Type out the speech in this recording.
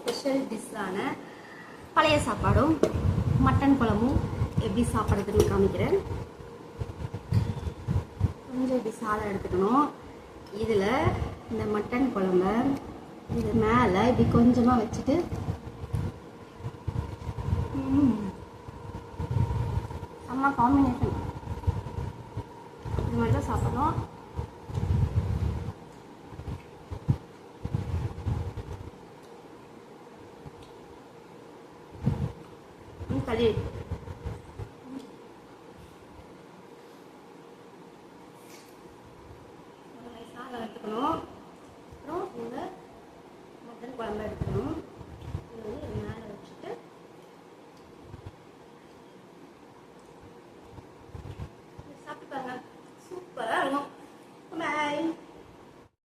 Special டிஷ்ஷான பழைய சாப்பாடும் mutton குழம்பும் எப்படி சாப்பிட்றதுன்னு காமிக்கிறேன். கொஞ்சம் இப்படி சாதம் எடுத்துக்கணும். இதில் இந்த மட்டன் குழம்ப இது மேலே இப்படி கொஞ்சமாக வச்சுட்டு செம்ம காம்பினேஷன். இது மாதிரி தான் சாப்பிடணும். கழுவி